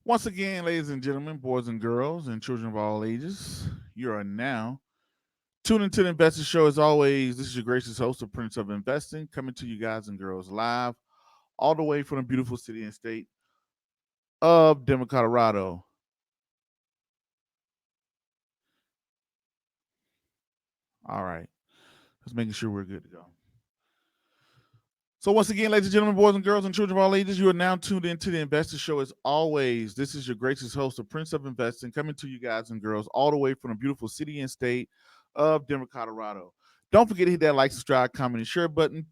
Once again, ladies and gentlemen, boys and girls, and children of all ages, you are now tuned into the Investor Show. As always, this is your gracious host, the Prince of Investing, coming to you guys and girls live all the way from the beautiful city and state of Denver, Colorado. All right, just making sure we're good to go. So, once again, ladies and gentlemen, boys and girls, and children of all ages, you are now tuned into the Investor Show. As always, this is your gracious host, the Prince of Investing, coming to you guys and girls all the way from the beautiful city and state of Denver, Colorado. Don't forget to hit that like, subscribe, comment, and share button.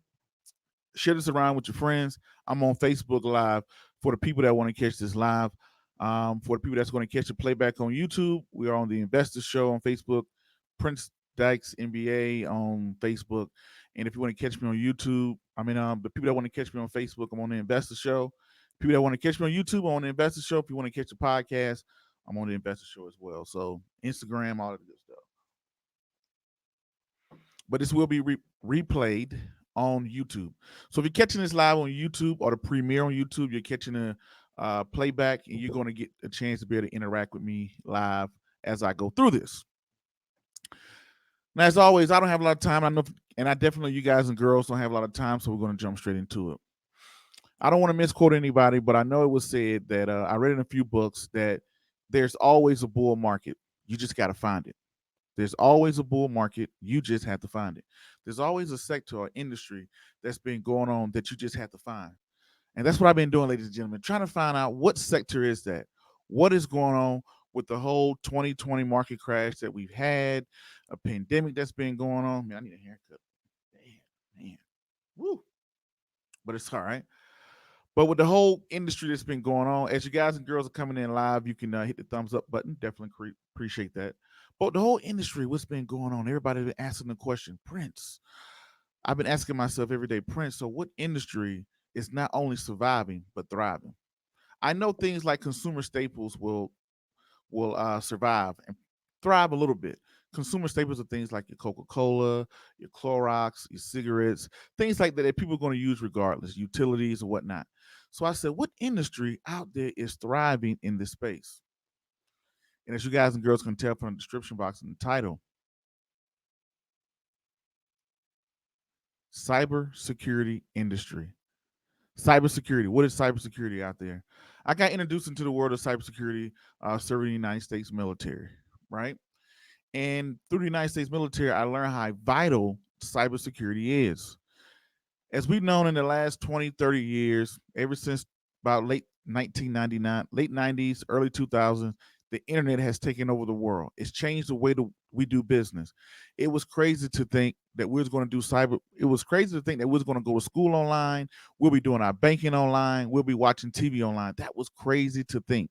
Share this around with your friends. I'm on Facebook Live for the people that want to catch this live. For the people that's going to catch the playback on YouTube, we are on the Investor Show on Facebook, Prince Dykes NBA on Facebook. And if you want to catch me on YouTube, the people that want to catch me on Facebook, I'm on the Investor Show. People that want to catch me on YouTube, I'm on the Investor Show. If you want to catch the podcast, I'm on the Investor Show as well. So Instagram, all of the good stuff. But this will be replayed on YouTube. So if you're catching this live on YouTube or the premiere on YouTube, you're catching a playback, and you're going to get a chance to be able to interact with me live as I go through this. Now, as always, I don't have a lot of time. I know, and I definitely know you guys and girls don't have a lot of time, so we're going to jump straight into it. I don't want to misquote anybody, but I know it was said that I read in a few books that there's always a bull market. You just got to find it. There's always a bull market. You just have to find it. There's always a sector or industry that's been going on that you just have to find. And that's what I've been doing, ladies and gentlemen, trying to find out what sector is that? What is going on with the whole 2020 market crash that we've had, a pandemic that's been going on? Man, I need a haircut. Damn, man. Woo. But it's all right. But with the whole industry that's been going on, as you guys and girls are coming in live, you can hit the thumbs up button. Definitely appreciate that. But the whole industry, what's been going on? Everybody's been asking the question, Prince. I've been asking myself every day, Prince. So what industry is not only surviving but thriving? I know things like consumer staples will survive and thrive a little bit. Consumer staples are things like your Coca-Cola, your Clorox, your cigarettes, things like that people are going to use regardless, utilities or whatnot. So I said, what industry out there is thriving in this space? And as you guys and girls can tell from the description box and the title, cybersecurity industry. Cybersecurity. What is cybersecurity out there? I got introduced into the world of cybersecurity serving the United States military, right? And through the United States military, I learned how vital cybersecurity is. As we've known in the last 20, 30 years, ever since about late 1999, late 90s, early 2000s, the internet has taken over the world. It's changed the way that we do business. It was crazy to think that we was going to do cyber. It was crazy to think that we was going to go to school online. We'll be doing our banking online. We'll be watching TV online. That was crazy to think,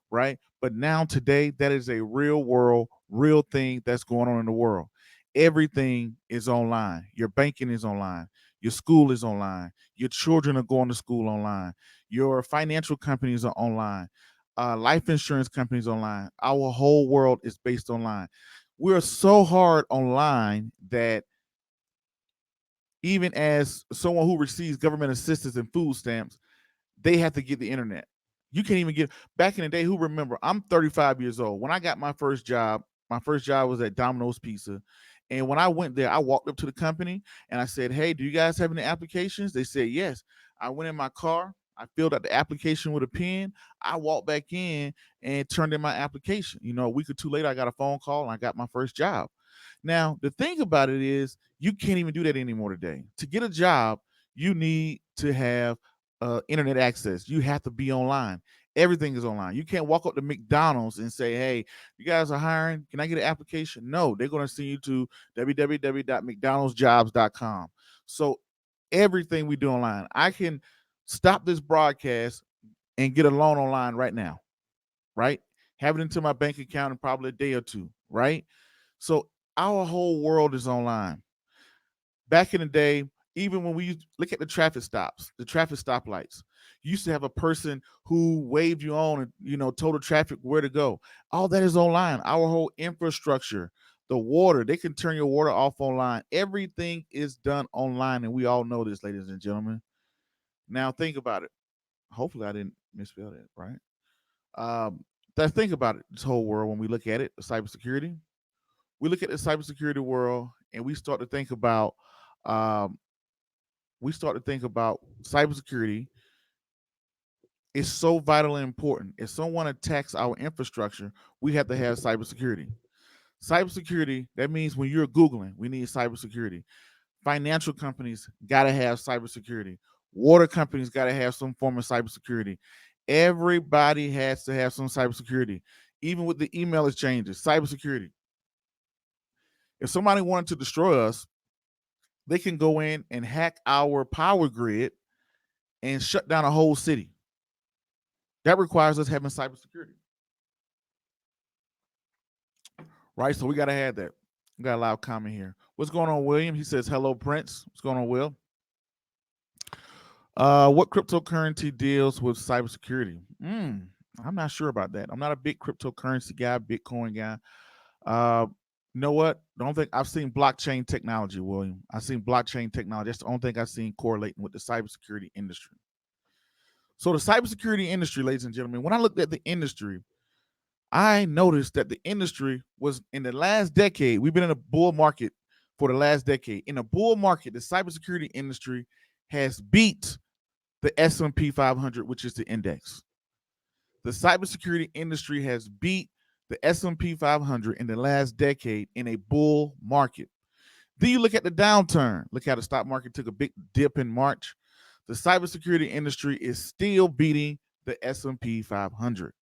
right? But now today, that is a real world, real thing that's going on in the world. Everything is online. Your banking is online. Your school is online. Your children are going to school online. Your financial companies are online. Life insurance companies online. Our whole world is based online. We're so hard online that even as someone who receives government assistance and food stamps, they have to get the internet. You can't even get back in the day. Who remember? I'm 35 years old. When I got my first job was at Domino's Pizza. And when I went there, I walked up to the company and I said, "Hey, do you guys have any applications?" They said, "Yes." I went in my car. I filled out the application with a pen. I walked back in and turned in my application. A week or two later, I got a phone call and I got my first job. Now, the thing about it is, you can't even do that anymore today. To get a job, you need to have internet access. You have to be online. Everything is online. You can't walk up to McDonald's and say, "Hey, you guys are hiring. Can I get an application?" No, they're going to send you to www.mcdonaldsjobs.com. So everything we do online. I can stop this broadcast and get a loan online right now, right? Have it into my bank account in probably a day or two, right? So our whole world is online. Back in the day, even when we look at the traffic stops, the traffic stoplights, you used to have a person who waved you on and told the traffic where to go. All that is online. Our whole infrastructure, the water, they can turn your water off online. Everything is done online, and we all know this, ladies and gentlemen. Now think about it. Hopefully, I didn't misspell that, right? Um, think about it. This whole world, when we look at it, cybersecurity, we look at the cybersecurity world, and um, we start to think about cybersecurity is so vital and important. If someone attacks our infrastructure, we have to have cybersecurity. Cybersecurity, that means when you're Googling, we need cybersecurity. Financial companies got to have cybersecurity. Water companies got to have some form of cybersecurity. Everybody has to have some cybersecurity. Even with the email exchanges, cybersecurity. If somebody wanted to destroy us, they can go in and hack our power grid and shut down a whole city. That requires us having cybersecurity, right? So we got to have that. We got a loud comment here. What's going on, William? He says, hello, Prince. What's going on, Will? What cryptocurrency deals with cybersecurity? I'm not sure about that. I'm not a big cryptocurrency guy, Bitcoin guy. Uh, you know what? The only thing I've seen blockchain technology, William. I've seen blockchain technology. That's the only thing I've seen correlating with the cybersecurity industry. So the cybersecurity industry, ladies and gentlemen, when I looked at the industry, I noticed that the industry was in the last decade. We've been in a bull market for the last decade. In a bull market, the cybersecurity industry has beat the S&P 500, which is the index. The cybersecurity industry has beat the S&P 500 in the last decade in a bull market. Then you look at the downturn. Look how the stock market took a big dip in March. The cybersecurity industry is still beating the S&P 500.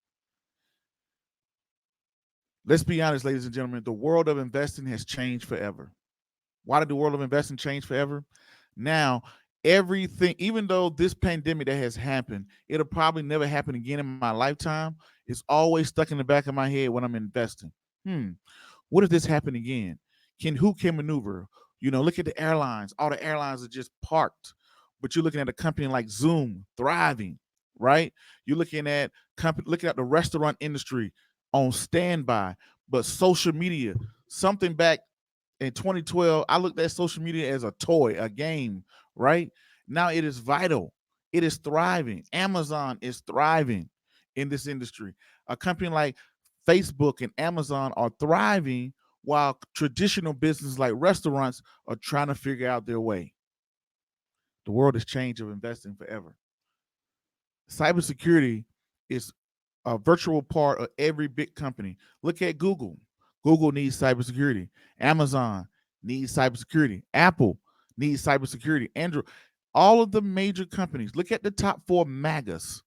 Let's be honest, ladies and gentlemen, the world of investing has changed forever. Why did the world of investing change forever? Now, everything, even though this pandemic that has happened, it'll probably never happen again in my lifetime, it's always stuck in the back of my head when I'm investing. What if this happen again? Who can maneuver? Look at the airlines. All the airlines are just parked. But you're looking at a company like Zoom thriving, right? You're looking at the restaurant industry on standby. But social media, something back in 2012, I looked at social media as a toy, a game, right? Now it is vital. It is thriving. Amazon is thriving in this industry. A company like Facebook and Amazon are thriving while traditional businesses like restaurants are trying to figure out their way. The world has changed of investing forever. Cybersecurity is a virtual part of every big company. Look at Google. Google needs cybersecurity. Amazon needs cybersecurity. Apple needs cybersecurity. Android, all of the major companies. Look at the top four MAGAs.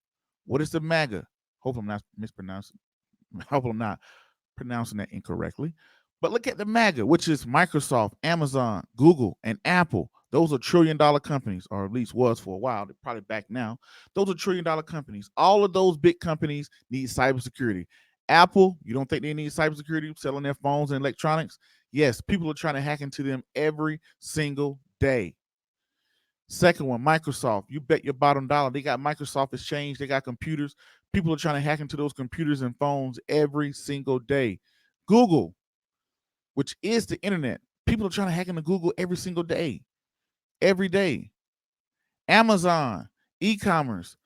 What is the MAGA? Hope I'm not mispronouncing. Hope I'm not pronouncing that incorrectly. But look at the MAGA, which is Microsoft, Amazon, Google, and Apple. Those are trillion-dollar companies, or at least was for a while. They're probably back now. Those are trillion-dollar companies. All of those big companies need cybersecurity. Apple, you don't think they need cybersecurity selling their phones and electronics? Yes, people are trying to hack into them every single day. Second one, Microsoft. You bet your bottom dollar. They got Microsoft Exchange. They got computers. People are trying to hack into those computers and phones every single day. Google, which is the internet. People are trying to hack into Google every single day. Every day. Amazon, e-commerce.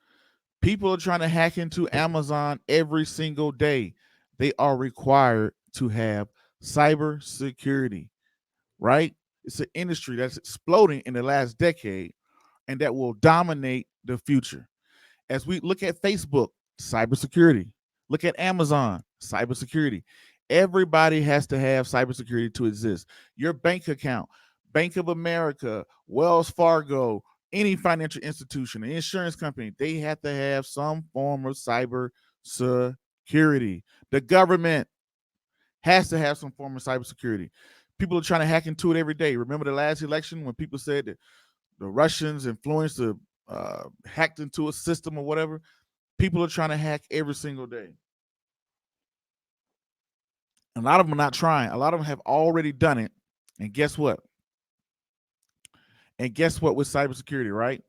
People are trying to hack into Amazon every single day. They are required to have cyber security, right? It's an industry that's exploding in the last decade and that will dominate the future. As we look at Facebook, cybersecurity. Look at Amazon, cybersecurity. Everybody has to have cybersecurity to exist. Your bank account, Bank of America, Wells Fargo, any financial institution, an insurance company, they have to have some form of cyber security. The government has to have some form of cybersecurity. People are trying to hack into it every day. Remember the last election when people said that the Russians influenced hacked into a system or whatever? People are trying to hack every single day. A lot of them are not trying. A lot of them have already done it. And guess what? With cybersecurity, right?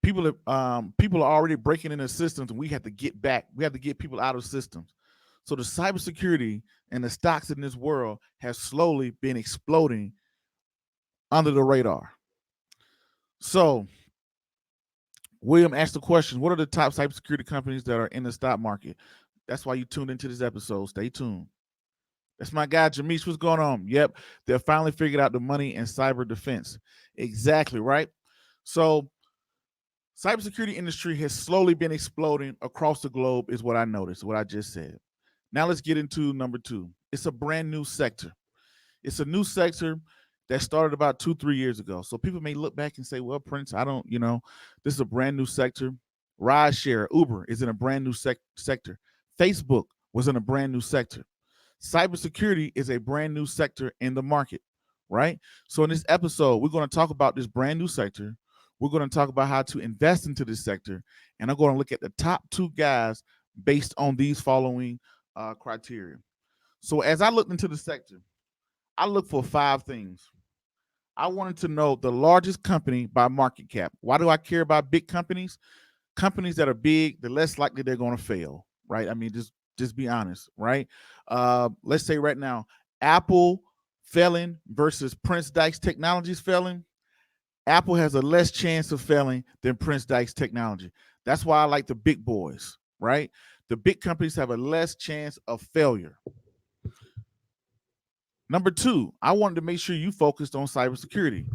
People are already breaking into systems, and we have to get back. We have to get people out of systems. So the cybersecurity and the stocks in this world have slowly been exploding under the radar. So William asked the question, what are the top cybersecurity companies that are in the stock market? That's why you tuned into this episode. Stay tuned. That's my guy, Jamesh. What's going on? Yep, they finally figured out the money in cyber defense. Exactly, right? So cybersecurity industry has slowly been exploding across the globe is what I noticed, what I just said. Now let's get into number two. It's a brand new sector. It's a new sector that started about 2-3 years ago. So people may look back and say, well, Prince, I don't, this is a brand new sector. Rideshare, Uber is in a brand new sector. Facebook was in a brand new sector. Cybersecurity is a brand new sector in the market, right? So in this episode, we're going to talk about this brand new sector. We're going to talk about how to invest into this sector. And I'm going to look at the top two guys based on these following criteria. So as I looked into the sector, I looked for 5 things. I wanted to know the largest company by market cap. Why do I care about big companies? Companies that are big, the less likely they're going to fail, right? I mean, just be honest, right? Let's say right now, Apple failing versus Prince Dykes Technologies failing. Apple has a less chance of failing than Prince Dykes Technology. That's why I like the big boys, right? The big companies have a less chance of failure. Number 2, I wanted to make sure you focused on cybersecurity.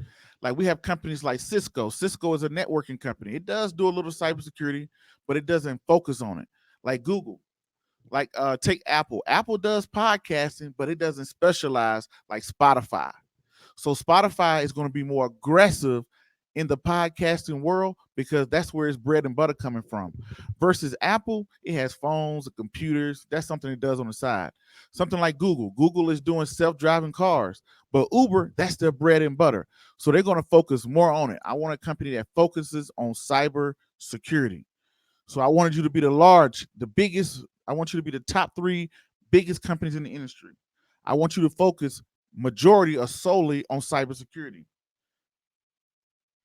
Like we have companies like Cisco. Cisco is a networking company. It does do a little cybersecurity, but it doesn't focus on it. Like Google, like take Apple. Apple does podcasting, but it doesn't specialize like Spotify. So Spotify is going to be more aggressive in the podcasting world because that's where its bread and butter coming from. Versus Apple, it has phones and computers. That's something it does on the side. Something like Google. Google is doing self-driving cars, but Uber, that's their bread and butter. So they're going to focus more on it. I want a company that focuses on cyber security. So I wanted you to be the biggest. I want you to be the top 3 biggest companies in the industry. I want you to focus majority or solely on cybersecurity.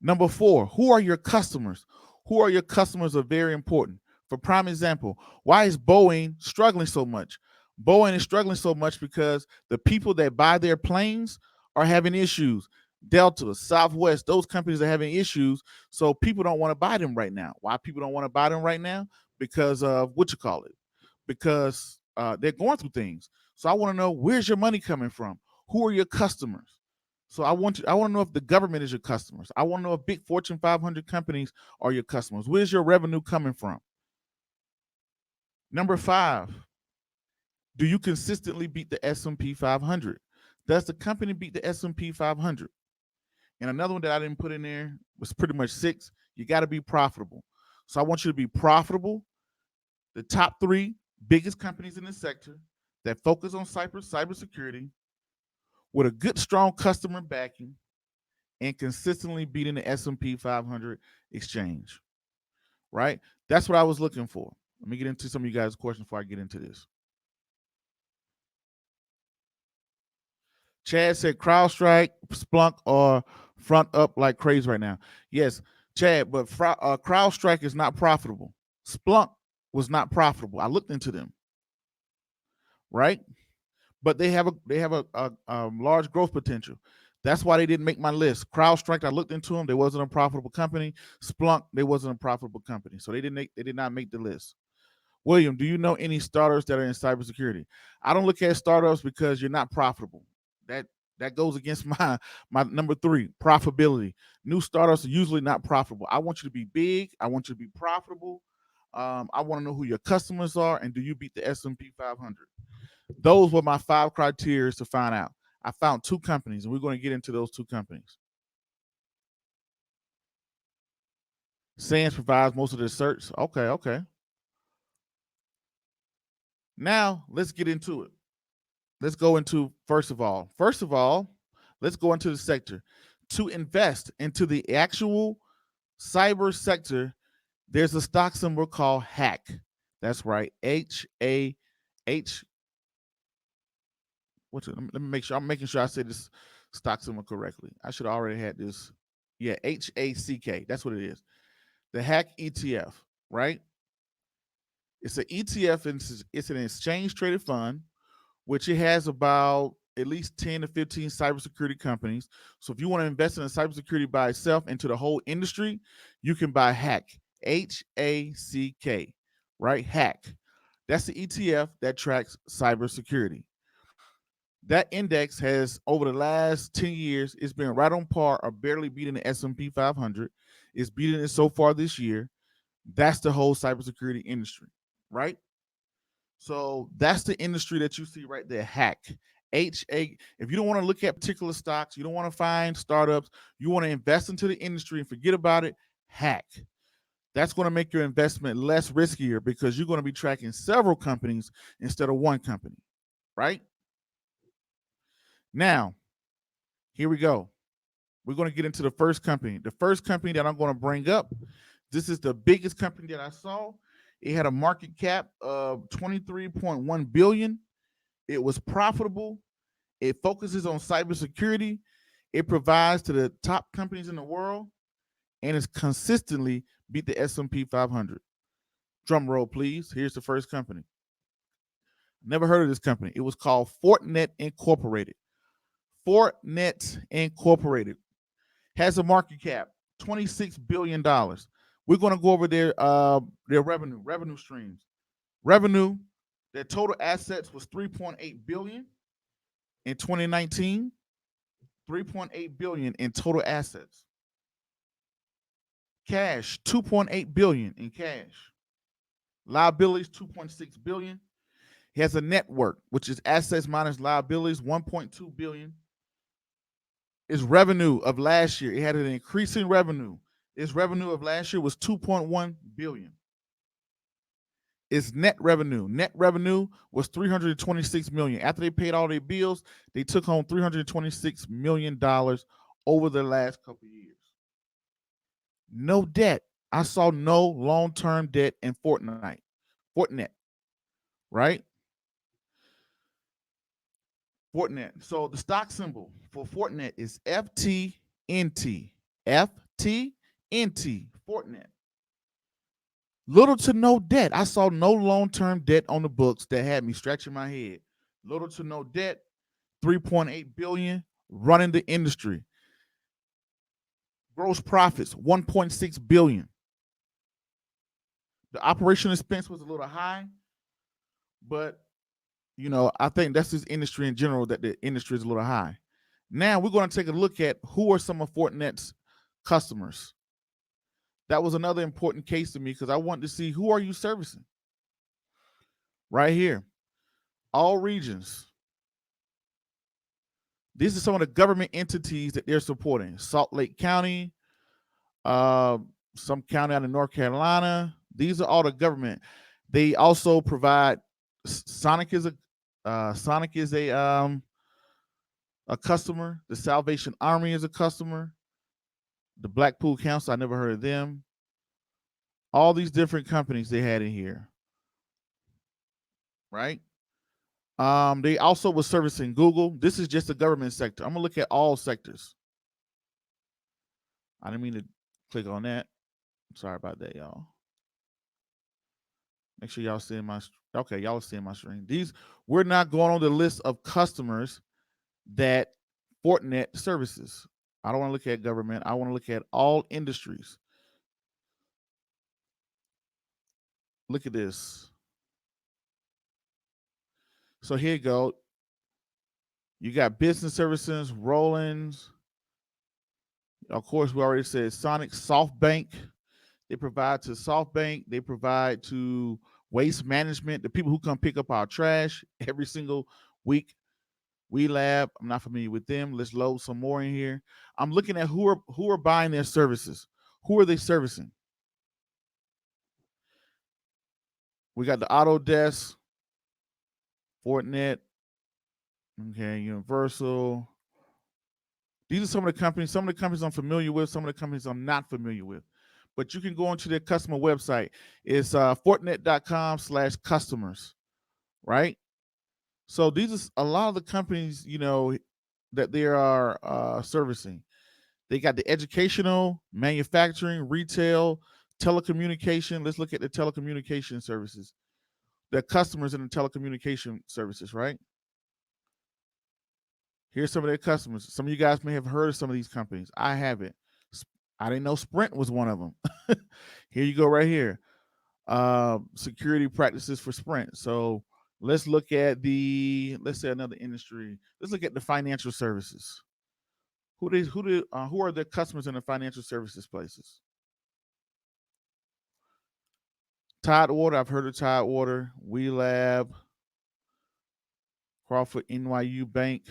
Number 4, who are your customers? Who are your customers are very important. For prime example, why is Boeing struggling so much? Boeing is struggling so much because the people that buy their planes are having issues. Delta, Southwest, those companies are having issues. So people don't want to buy them right now. Why people don't want to buy them right now? Because of because they're going through things. So I want to know, where's your money coming from? Who are your customers? So I want to know if the government is your customers. I want to know if big Fortune 500 companies are your customers. Where's your revenue coming from? Number 5, do you consistently beat the S&P 500? Does the company beat the S&P 500? And another one that I didn't put in there was pretty much 6. You got to be profitable. So I want you to be profitable. The top 3 biggest companies in the sector that focus on cybersecurity with a good, strong customer backing and consistently beating the S&P 500 exchange, right? That's what I was looking for. Let me get into some of you guys' questions before I get into this. Chad said CrowdStrike, Splunk are front up like crazy right now. Yes, Chad, but CrowdStrike is not profitable. Splunk was not profitable. I looked into them, right? But they have a large growth potential. That's why they didn't make my list. CrowdStrike, I looked into them. They wasn't a profitable company. Splunk, they wasn't a profitable company. So they did not make the list. William, do you know any startups that are in cybersecurity? I don't look at startups because you're not profitable. That goes against my number 3, profitability. New startups are usually not profitable. I want you to be big. I want you to be profitable. I want to know who your customers are, and do you beat the S&P 500? Those were my 5 criteria to find out. I found 2 companies, and we're going to get into those 2 companies. SANS provides most of the search. Okay. Now, let's get into it. Let's go into, first of all, let's go into the sector. To invest into the actual cyber sector, there's a stock symbol called HACK. That's right, H-A-H. Let me make sure. I'm making sure I say this stock symbol correctly. I should have already had this. Yeah, HACK. That's what it is. The HACK ETF, right? It's an ETF, and it's an exchange traded fund, which it has about at least 10 to 15 cybersecurity companies. So if you want to invest in a cybersecurity by itself into the whole industry, you can buy HACK, HACK, right? Hack. That's the ETF that tracks cybersecurity. That index has, over the last 10 years, it's been right on par or barely beating the S&P 500. It's beating it so far this year. That's the whole cybersecurity industry, right? So that's the industry that you see right there, hack. HA. If you don't want to look at particular stocks, you don't want to find startups, you want to invest into the industry and forget about it, hack. That's going to make your investment less riskier because you're going to be tracking several companies instead of one company, right? Now, here we go. We're going to get into the first company. The first company that I'm going to bring up, this is the biggest company that I saw. It had a market cap of 23.1 billion. It was profitable. It focuses on cybersecurity. It provides to the top companies in the world, and it's consistently beat the S&P 500. Drum roll, please. Here's the first company. Never heard of this company. It was called Fortinet Incorporated. Fortinet Incorporated has a market cap $26 billion. We're going to go over their revenue streams. Revenue, their total assets was $3.8 billion in 2019. $3.8 billion in total assets. Cash, $2.8 billion in cash. Liabilities, $2.6 billion. He has a network, which is assets minus liabilities, $1.2 billion. Its revenue of last year, it had an increasing revenue. Its revenue of last year was $2.1 billion. Its net revenue was $326 million. After they paid all their bills, they took home $326 million over the last couple of years. No debt. I saw no long-term debt in Fortinet, right? Fortinet. So the stock symbol for Fortinet is FTNT. FTNT. Fortinet. Little to no debt. I saw no long-term debt on the books that had me scratching my head. Little to no debt. 3.8 billion running the industry. Gross profits 1.6 billion. The operational expense was a little high, but I think that's this industry in general, that the industry is a little high. Now we're going to take a look at who are some of Fortinet's customers. That was another important case to me because I wanted to see, who are you servicing? Right here, all regions. These are some of the government entities that they're supporting. Salt Lake County, some county out in North Carolina. These are all the government. They also provide. Sonic is a customer. The Salvation Army is a customer. The Blackpool Council, I never heard of them. All these different companies they had in here, right? They also were servicing Google. This is just the government sector. I'm gonna look at all sectors. I didn't mean to click on that. Sorry about that, y'all. Make sure y'all seeing my. Okay, y'all seeing my screen. We're not going on the list of customers that Fortinet services. I don't want to look at government. I want to look at all industries. Look at this. So here you go. You got business services, Rollins. Of course, we already said Sonic. SoftBank. They provide to SoftBank. They provide to Waste Management, the people who come pick up our trash every single week. We Lab, I'm not familiar with them. Let's load some more in here. I'm looking at who are buying their services. Who are they servicing? We got the Autodesk, Fortinet, okay, Universal. These are some of the companies. Some of the companies I'm familiar with. Some of the companies I'm not familiar with. But you can go into their customer website. It's fortinet.com/customers, right? So these are a lot of the companies, that they are servicing. They got the educational, manufacturing, retail, telecommunication. Let's look at the telecommunication services. The customers in the telecommunication services, right? Here's some of their customers. Some of you guys may have heard of some of these companies. I haven't. I didn't know Sprint was one of them. Here you go, right here. Security practices for Sprint. So let's look at let's say another industry. Let's look at the financial services. Who are the customers in the financial services places? Tidewater, I've heard of Tidewater, We Lab, Crawford NYU Bank,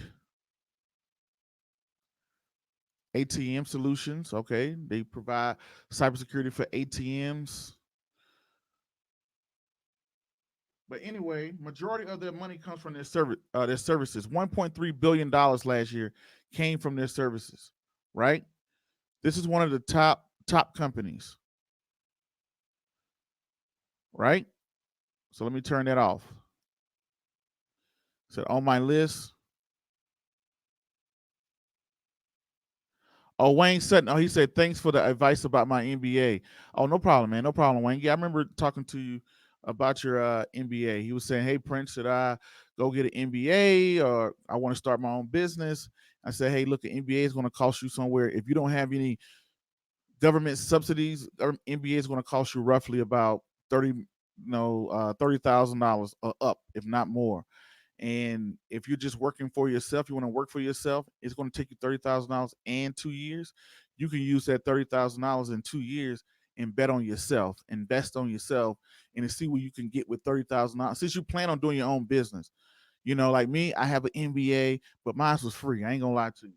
ATM Solutions. Okay, they provide cybersecurity for ATMs. But anyway, majority of their money comes from their services. $1.3 billion last year came from their services, right? This is one of the top companies, right? So let me turn that off. So on my list. Oh, Wayne Sutton. Oh, he said, thanks for the advice about my MBA. Oh, no problem, man. No problem, Wayne. Yeah, I remember talking to you about your MBA. He was saying, hey, Prince, should I go get an MBA or I want to start my own business? I said, hey, look, an MBA is going to cost you somewhere. If you don't have any government subsidies, MBA is going to cost you roughly about $30,000 up, if not more. And if you're just working for yourself, you want to work for yourself, it's going to take you $30,000 and 2 years. You can use that $30,000 in 2 years and bet on yourself, invest on yourself, and to see what you can get with $30,000. Since you plan on doing your own business, like me, I have an MBA, but mine was free. I ain't gonna lie to you.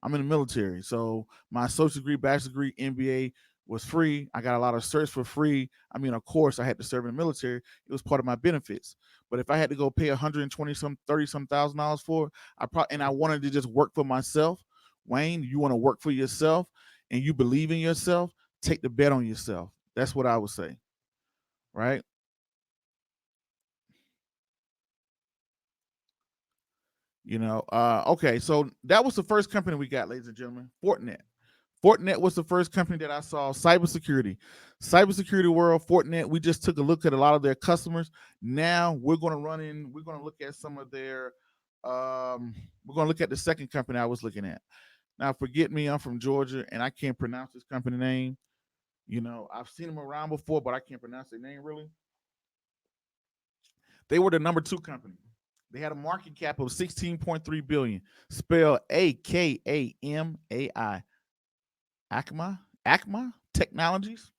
I'm in the military, so my associate degree, bachelor's degree, MBA was free. I got a lot of certs for free. I mean, of course, I had to serve in the military. It was part of my benefits. But if I had to go pay 120 some, 30 some $1,000s for, I wanted to just work for myself. Wayne, you want to work for yourself and you believe in yourself, take the bet on yourself. That's what I would say, right? Okay, so that was the first company we got, ladies and gentlemen, Fortinet. Fortinet was the first company that I saw. Cybersecurity world, Fortinet. We just took a look at a lot of their customers. Now we're going to look at some of their, we're going to look at the second company I was looking at. Now, forget me, I'm from Georgia and I can't pronounce this company name. I've seen them around before, but I can't pronounce their name really. They were the number 2 company. They had a market cap of 16.3 billion, spelled Akamai. Akamai Technologies.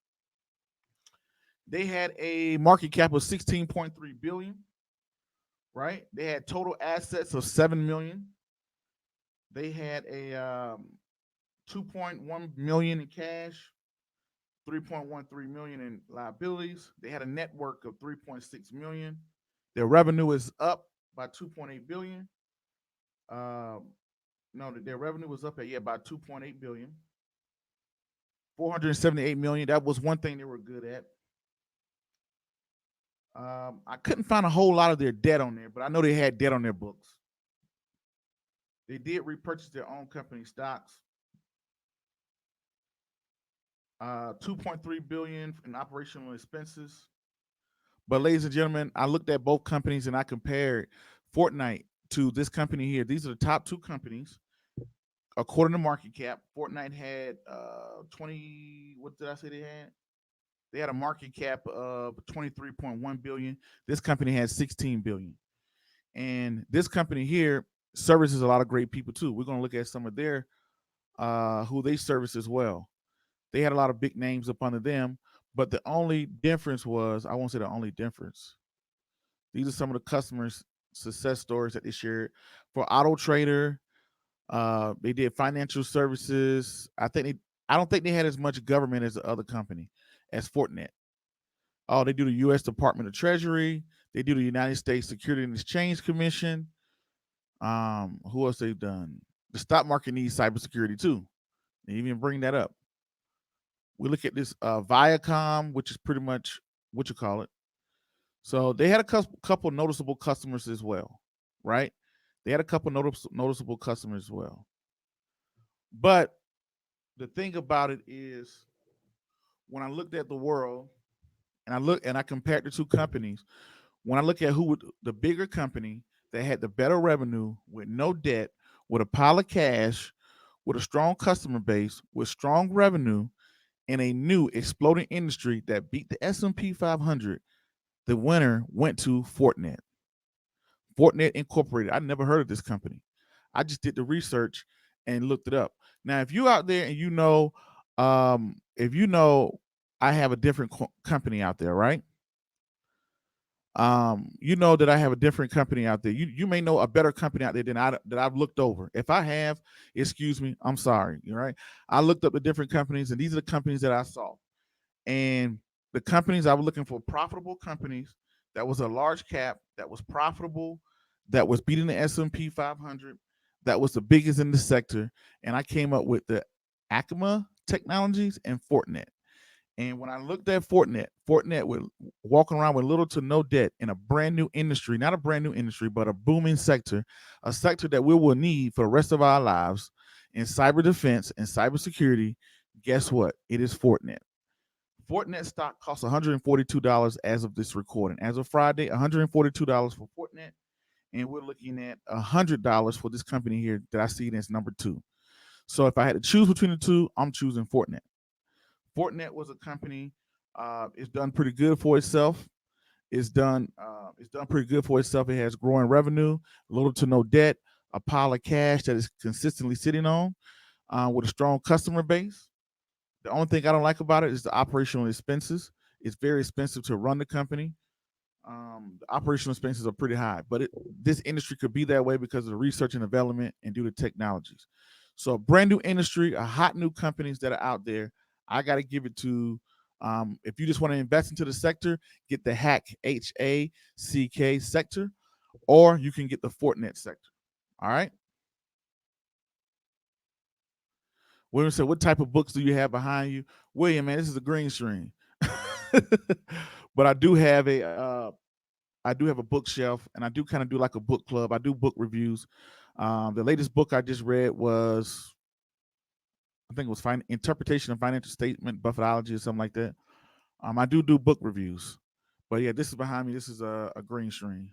They had a market cap of 16.3 billion, right? They had total assets of 7 million. They had a 2.1 million in cash, 3.13 million in liabilities. They had a network of 3.6 million. Their revenue is up by 2.8 billion. No, their revenue was up at about 2.8 billion. 478 million. That was one thing they were good at. I couldn't find a whole lot of their debt on there, but I know they had debt on their books. They did repurchase their own company stocks. 2.3 billion in operational expenses. But ladies and gentlemen, I looked at both companies and I compared Fortnite to this company here. These are the top 2 companies. According to market cap, Fortnite had 20. What did I say they had? They had a market cap of 23.1 billion. This company had 16 billion. And this company here services a lot of great people too. We're going to look at some of their who they service as well. They had a lot of big names up under them, but the only difference was, I won't say the only difference. These are some of the customers' success stories that they shared. For Auto Trader, they did financial services. I don't think they had as much government as the other company, as Fortinet. Oh, they do the U.S. Department of Treasury. They do the United States Security and Exchange Commission. Who else they've done? The stock market needs cybersecurity too. They even bring that up. We look at this Viacom, which is pretty much what you call it. So they had a couple noticeable customers as well, right? They had a couple noticeable customers as well. But the thing about it is, when I looked at the world and I compared the 2 companies, when I look at the bigger company that had the better revenue with no debt, with a pile of cash, with a strong customer base, with strong revenue, in a new exploding industry that beat the S&P 500, the winner went to Fortinet. Fortinet Incorporated. I never heard of this company. I just did the research and looked it up. Now, if you out there and if you know, I have a different company out there, right? You know that I have a different company out there. You may know a better company out there than that I've looked over. If I have, excuse me, I'm sorry. Right? I looked up the different companies, and these are the companies that I saw. And the companies I was looking for, profitable companies that was a large cap, that was profitable, that was beating the S&P 500, that was the biggest in the sector, and I came up with the Akamai Technologies and Fortinet. And when I looked at Fortinet was walking around with little to no debt in a brand new industry, not a brand new industry, but a booming sector, a sector that we will need for the rest of our lives in cyber defense and cybersecurity. Guess what? It is Fortinet. Fortinet stock costs $142 as of this recording. As of Friday, $142 for Fortinet. And we're looking at $100 for this company here that I see as number two. So if I had to choose between the two, I'm choosing Fortinet. Fortinet was a company. It's done pretty good for itself. It's done pretty good for itself. It has growing revenue, little to no debt, a pile of cash that is consistently sitting on, with a strong customer base. The only thing I don't like about it is the operational expenses. It's very expensive to run the company. The operational expenses are pretty high, but this industry could be that way because of the research and development and due to technologies. So, a brand new industry, a hot new companies that are out there. I got to give it to. If you just want to invest into the sector, get the HACK sector, or you can get the Fortinet sector. All right. William said, "What type of books do you have behind you?" William, man, this is a green screen, but I do have a bookshelf, and I do kind of do like a book club. I do book reviews. The latest book I just read was, I think it was Interpretation of Financial Statement Methodology or something like that. I do book reviews, but yeah, this is behind me. This is a green screen.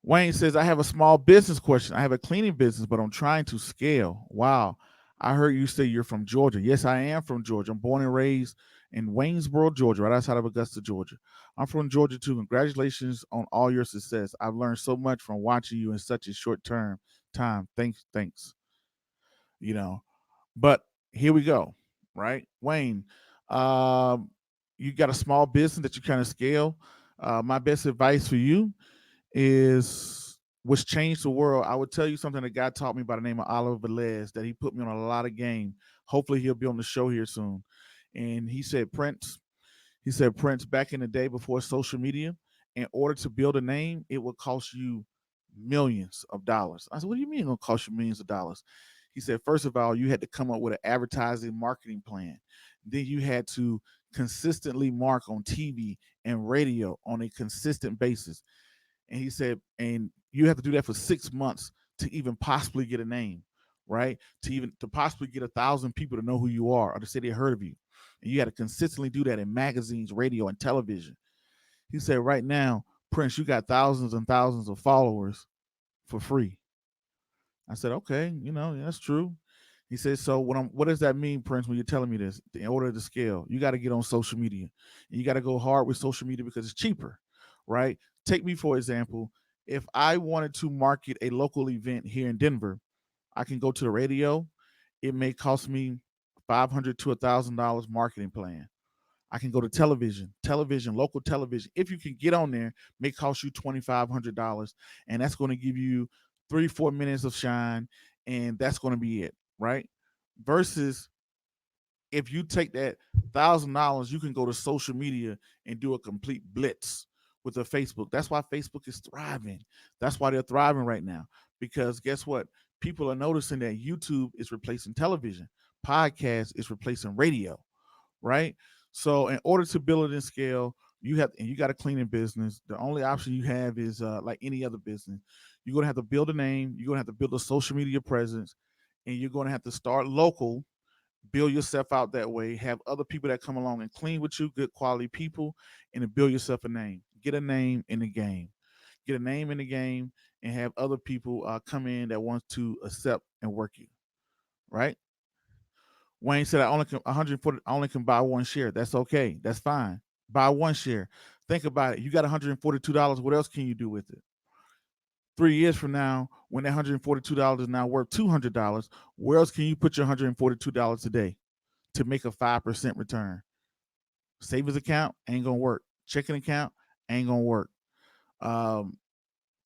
Wayne says, I have a small business question. I have a cleaning business, but I'm trying to scale. Wow. I heard you say you're from Georgia. Yes, I am from Georgia. I'm born and raised in Waynesboro, Georgia, right outside of Augusta, Georgia. I'm from Georgia too. Congratulations on all your success. I've learned so much from watching you in such a short time. Thanks. You know, but here we go, right? Wayne, um, you got a small business that you kind of scale. My best advice for you is what's changed the world. I would tell you something that God taught me by the name of Oliver Velez that he put me on a lot of game. Hopefully he'll be on the show here soon. And Prince, back in the day before social media, in order to build a name, it would cost you millions of dollars. I said, what do you mean it's gonna cost you millions of dollars? He said, first of all, you had to come up with an advertising marketing plan. Then you had to consistently mark on TV and radio on a consistent basis. And he said, and you have to do that for 6 months to even possibly get a name, right? To possibly get 1,000 people to know who you are or to say they heard of you. And you had to consistently do that in magazines, radio, and television. He said, right now, Prince, you got thousands and thousands of followers for free. I said, okay, that's true. He said, so what does that mean, Prince, when you're telling me this? In order to scale, you got to get on social media. And you got to go hard with social media because it's cheaper, right? Take me, for example. If I wanted to market a local event here in Denver, I can go to the radio. It may cost me $500 to $1,000 marketing plan. I can go to television, local television. If you can get on there, may cost you $2,500, and that's going to give you 3-4 minutes of shine, and that's going to be it, right? Versus if you take that $1,000, you can go to social media and do a complete blitz with a Facebook. That's why Facebook is thriving. That's why they're thriving right now. Because guess what? People are noticing that YouTube is replacing television, podcast is replacing radio, right? So in order to build it in scale, you got a cleaning business. The only option you have is like any other business. You're gonna have to build a name. You're gonna have to build a social media presence, and you're gonna have to start local, build yourself out that way, have other people that come along and clean with you, good quality people, and to build yourself a name. Get a name in the game. Get a name in the game, and have other people come in that wants to accept and work you, right? Wayne said, I only can buy one share. That's okay. That's fine. Buy one share. Think about it. You got $142. What else can you do with it? 3 years from now, when that $142 is now worth $200, where else can you put your $142 today to make a 5% return? Savings account ain't gonna work. Checking account ain't gonna work. Um,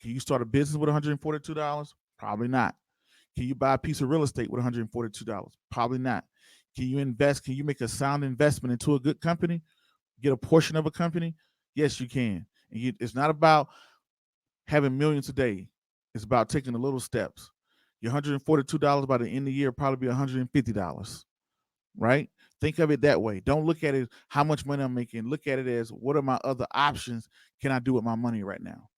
can you start a business with $142? Probably not. Can you buy a piece of real estate with $142? Probably not. Can you invest? Can you make a sound investment into a good company? Get a portion of a company? Yes, you can. It's not about having millions a day. It's about taking the little steps. Your $142 by the end of the year probably be $150, right? Think of it that way. Don't look at it how much money I'm making. Look at it as what are my other options can I do with my money right now?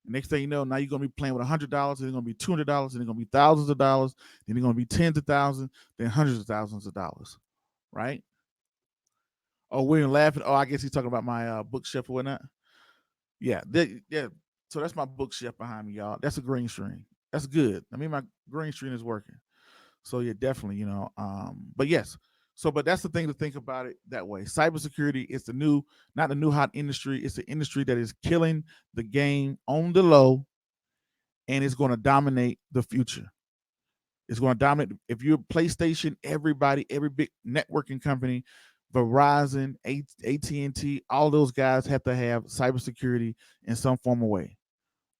Next thing you know, now you're gonna be playing with $100, then it's gonna be $200, then it's gonna be thousands of dollars, then it's gonna be tens of thousands, then hundreds of thousands of dollars, right? Oh, William laughing. Oh, I guess he's talking about my bookshelf or whatnot. Yeah, yeah. So that's my bookshelf behind me, y'all. That's a green screen. That's good. I mean, my green screen is working. So yeah, definitely, but yes. So, but that's the thing to think about it that way. Cybersecurity is not the new hot industry. It's the industry that is killing the game on the low, and it's going to dominate the future. It's going to dominate. If you're PlayStation, everybody, every big networking company, Verizon, AT&T, all those guys have to have cybersecurity in some form of way,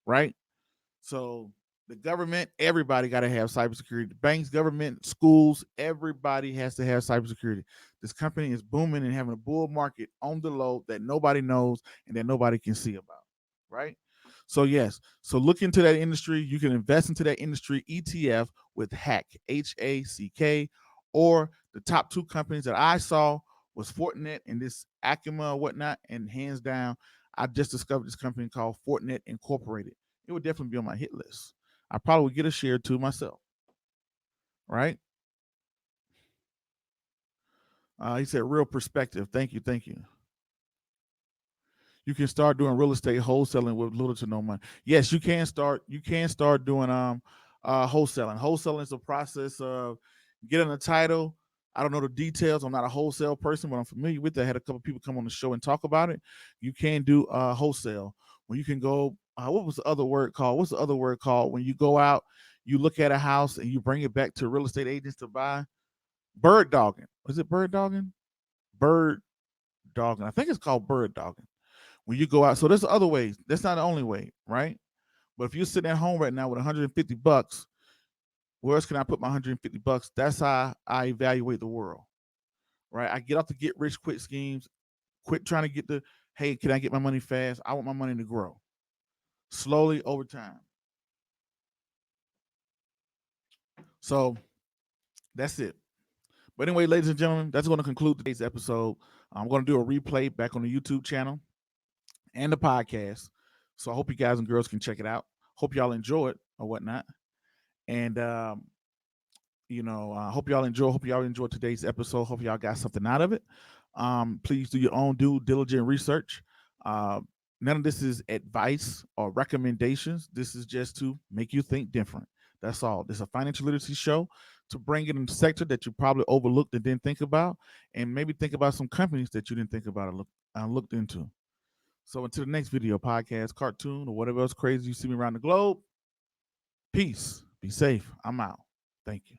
right? So the government, everybody got to have cybersecurity. The banks, government, schools, everybody has to have cybersecurity. This company is booming and having a bull market on the low that nobody knows and that nobody can see about, right? So yes, so look into that industry. You can invest into that industry ETF with Hack, HACK, or the top two companies that I saw was Fortinet and this Akamai or whatnot. And hands down, I just discovered this company called Fortinet Incorporated. It would definitely be on my hit list. I probably would get a share to myself, right? He said, real perspective. Thank you. Thank you. You can start doing real estate wholesaling with little to no money. Yes, you can start. You can start doing wholesaling. Wholesaling is a process of getting a title. I don't know the details. I'm not a wholesale person, but I'm familiar with it. I had a couple people come on the show and talk about it. You can do wholesale when you can go. What was the other word called? What's the other word called when you go out? You look at a house and you bring it back to real estate agents to buy. Bird dogging. Is it bird dogging? Bird dogging. I think it's called bird dogging when you go out. So there's other ways. That's not the only way, right? But if you're sitting at home right now with $150, where else can I put my $150? That's how I evaluate the world, right? I get off the get rich quick schemes, quit trying to get the, hey, can I get my money fast? I want my money to grow slowly over time. So that's it. But anyway, ladies and gentlemen, that's going to conclude today's episode. I'm going to do a replay back on the YouTube channel and the podcast. So I hope you guys and girls can check it out. Hope y'all enjoy it or whatnot. And hope y'all enjoy. Hope y'all enjoyed today's episode. Hope y'all got something out of it. Please do your own due diligent research. None of this is advice or recommendations. This is just to make you think different. That's all. This is a financial literacy show to bring in a sector that you probably overlooked and didn't think about, and maybe think about some companies that you didn't think about or looked into. So until the next video, podcast, cartoon, or whatever else crazy you see me around the globe, peace. Be safe. I'm out. Thank you.